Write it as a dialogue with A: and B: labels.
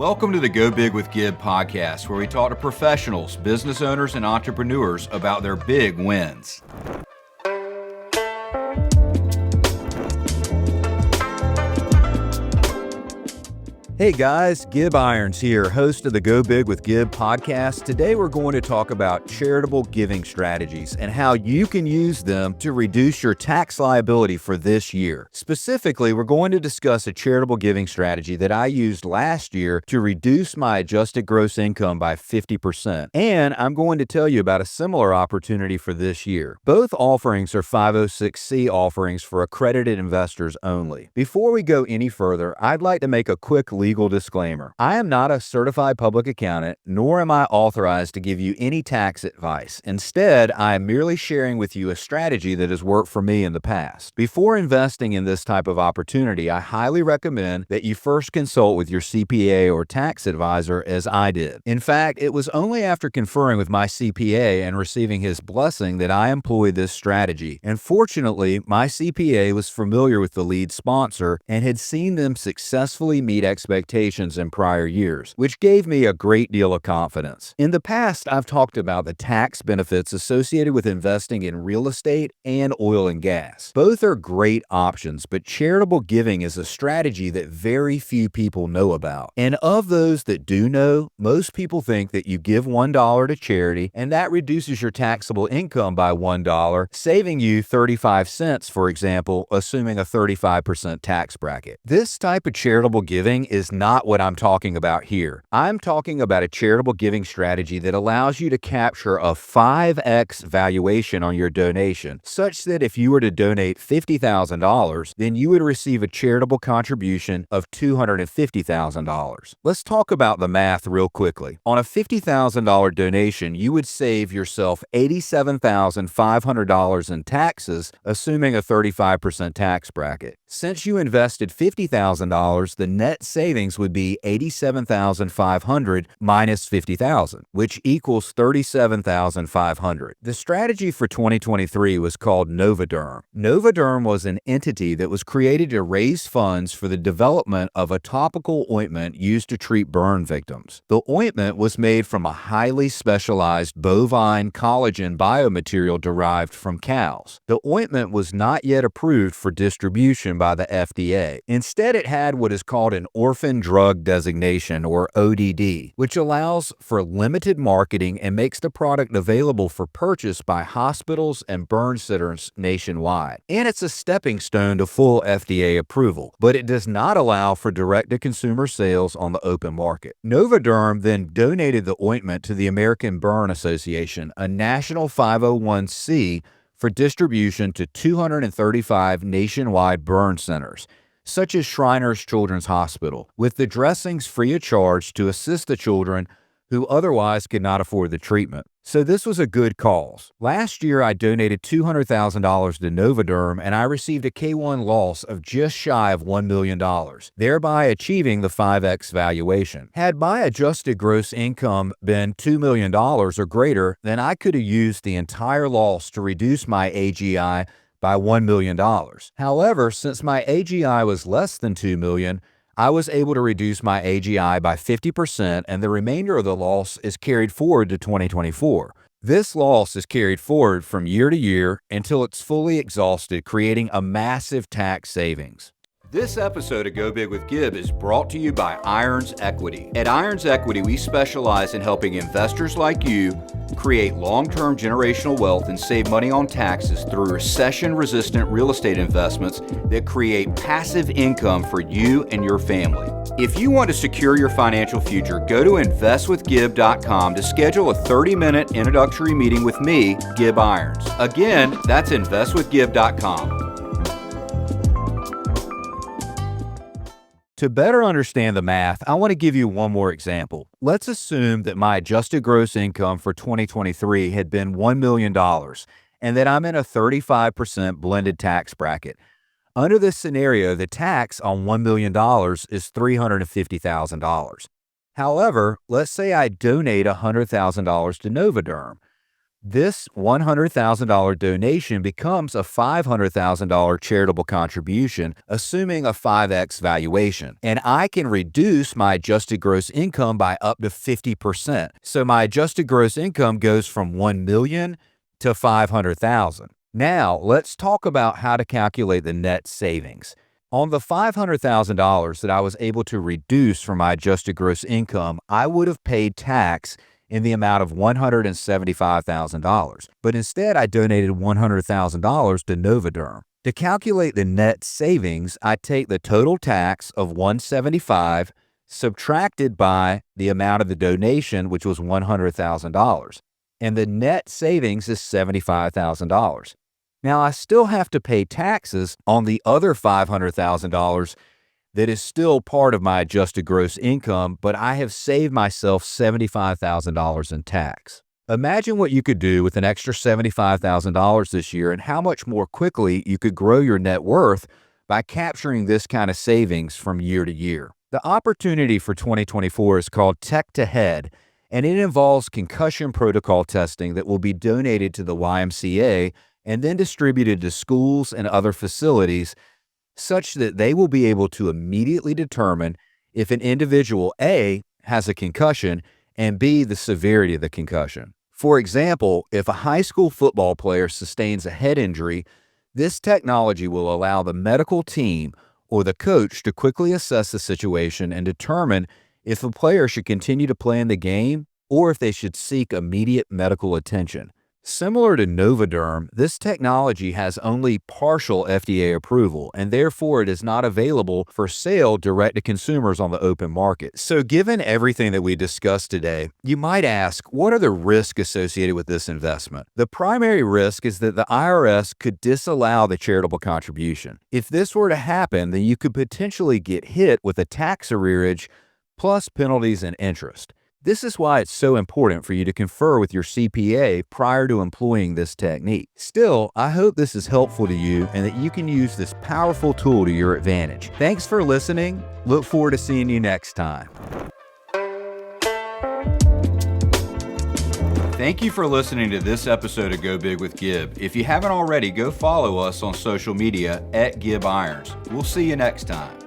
A: Welcome to the Go Big with Gib podcast, where we talk to professionals, business owners, and entrepreneurs about their big wins. Hey guys, Gib Irons here, host of the Go Big with Gib podcast. Today we're going to talk about charitable giving strategies and how you can use them to reduce your tax liability for this year. Specifically, we're going to discuss a charitable giving strategy that I used last year to reduce my adjusted gross income by 50%. And I'm going to tell you about a similar opportunity for this year. Both offerings are 506c offerings for accredited investors only. Before we go any further, I'd like to make a quick legal disclaimer. I am not a certified public accountant, nor am I authorized to give you any tax advice. Instead, I am merely sharing with you a strategy that has worked for me in the past. Before investing in this type of opportunity, I highly recommend that you first consult with your CPA or tax advisor, as I did. In fact, it was only after conferring with my CPA and receiving his blessing that I employed this strategy. And fortunately, my CPA was familiar with the lead sponsor and had seen them successfully meet expectations in prior years, which gave me a great deal of confidence. In the past, I've talked about the tax benefits associated with investing in real estate and oil and gas. Both are great options, but charitable giving is a strategy that very few people know about. And of those that do know, most people think that you give $1 to charity and that reduces your taxable income by $1, saving you 35 cents, for example, assuming a 35% tax bracket. This type of charitable giving is not what I'm talking about here. I'm talking about a charitable giving strategy that allows you to capture a 5x valuation on your donation, such that if you were to donate $50,000, then you would receive a charitable contribution of $250,000. Let's talk about the math real quickly. On a $50,000 donation, you would save yourself $87,500 in taxes, assuming a 35% tax bracket. Since you invested $50,000, the net savings would be $87,500 minus $50,000, which equals $37,500. The strategy for 2023 was called Novaderm. Novaderm was an entity that was created to raise funds for the development of a topical ointment used to treat burn victims. The ointment was made from a highly specialized bovine collagen biomaterial derived from cows. The ointment was not yet approved for distribution by the FDA. Instead, it had what is called an orphan drug designation, or ODD, which allows for limited marketing and makes the product available for purchase by hospitals and burn centers nationwide. And it's a stepping stone to full FDA approval, but it does not allow for direct-to-consumer sales on the open market. Novaderm then donated the ointment to the American Burn Association, a national 501c, for distribution to 235 nationwide burn centers, such as Shriners Children's Hospital, with the dressings free of charge to assist the children who otherwise could not afford the treatment. So this was a good cause. Last year, I donated $200,000 to Novaderm, and I received a K1 loss of just shy of $1 million, thereby achieving the 5x valuation. Had my adjusted gross income been $2 million or greater, then I could have used the entire loss to reduce my AGI by $1 million. However, since my AGI was less than $2 million, I was able to reduce my AGI by 50%, and the remainder of the loss is carried forward to 2024. This loss is carried forward from year to year until it's fully exhausted, creating a massive tax savings. This episode of Go Big with Gib is brought to you by Irons Equity. At Irons Equity, we specialize in helping investors like you create long-term generational wealth and save money on taxes through recession-resistant real estate investments that create passive income for you and your family. If you want to secure your financial future, go to investwithgib.com to schedule a 30-minute introductory meeting with me, Gib Irons. Again, that's investwithgib.com. To better understand the math, I want to give you one more example. Let's assume that my adjusted gross income for 2023 had been $1 million and that I'm in a 35% blended tax bracket. Under this scenario, the tax on $1 million is $350,000. However, let's say I donate $100,000 to Novaderm. This $100,000 donation becomes a $500,000 charitable contribution, assuming a 5x valuation. And I can reduce my adjusted gross income by up to 50%. So my adjusted gross income goes from $1 million to $500,000. Now, let's talk about how to calculate the net savings. On the $500,000 that I was able to reduce from my adjusted gross income, I would have paid tax in the amount of $175,000. But instead, I donated $100,000 to Novaderm. To calculate the net savings, I take the total tax of $175,000 subtracted by the amount of the donation, which was $100,000. And the net savings is $75,000. Now, I still have to pay taxes on the other $500,000 that is still part of my adjusted gross income, but I have saved myself $75,000 in tax. Imagine what you could do with an extra $75,000 this year and how much more quickly you could grow your net worth by capturing this kind of savings from year to year. The opportunity for 2024 is called Techtohead, and it involves concussion protocol testing that will be donated to the YMCA and then distributed to schools and other facilities such that they will be able to immediately determine if an individual A has a concussion and B, the severity of the concussion. For example, if a high school football player sustains a head injury, this technology will allow the medical team or the coach to quickly assess the situation and determine if the player should continue to play in the game or if they should seek immediate medical attention. Similar to Novaderm, this technology has only partial FDA approval, and therefore it is not available for sale direct to consumers on the open market. So given everything that we discussed today, you might ask, what are the risks associated with this investment? The primary risk is that the IRS could disallow the charitable contribution. If this were to happen, then you could potentially get hit with a tax arrearage plus penalties and interest. This is why it's so important for you to confer with your CPA prior to employing this technique. Still, I hope this is helpful to you and that you can use this powerful tool to your advantage. Thanks for listening. Look forward to seeing you next time. Thank you for listening to this episode of Go Big with Gib. If you haven't already, go follow us on social media at Gib Irons. We'll see you next time.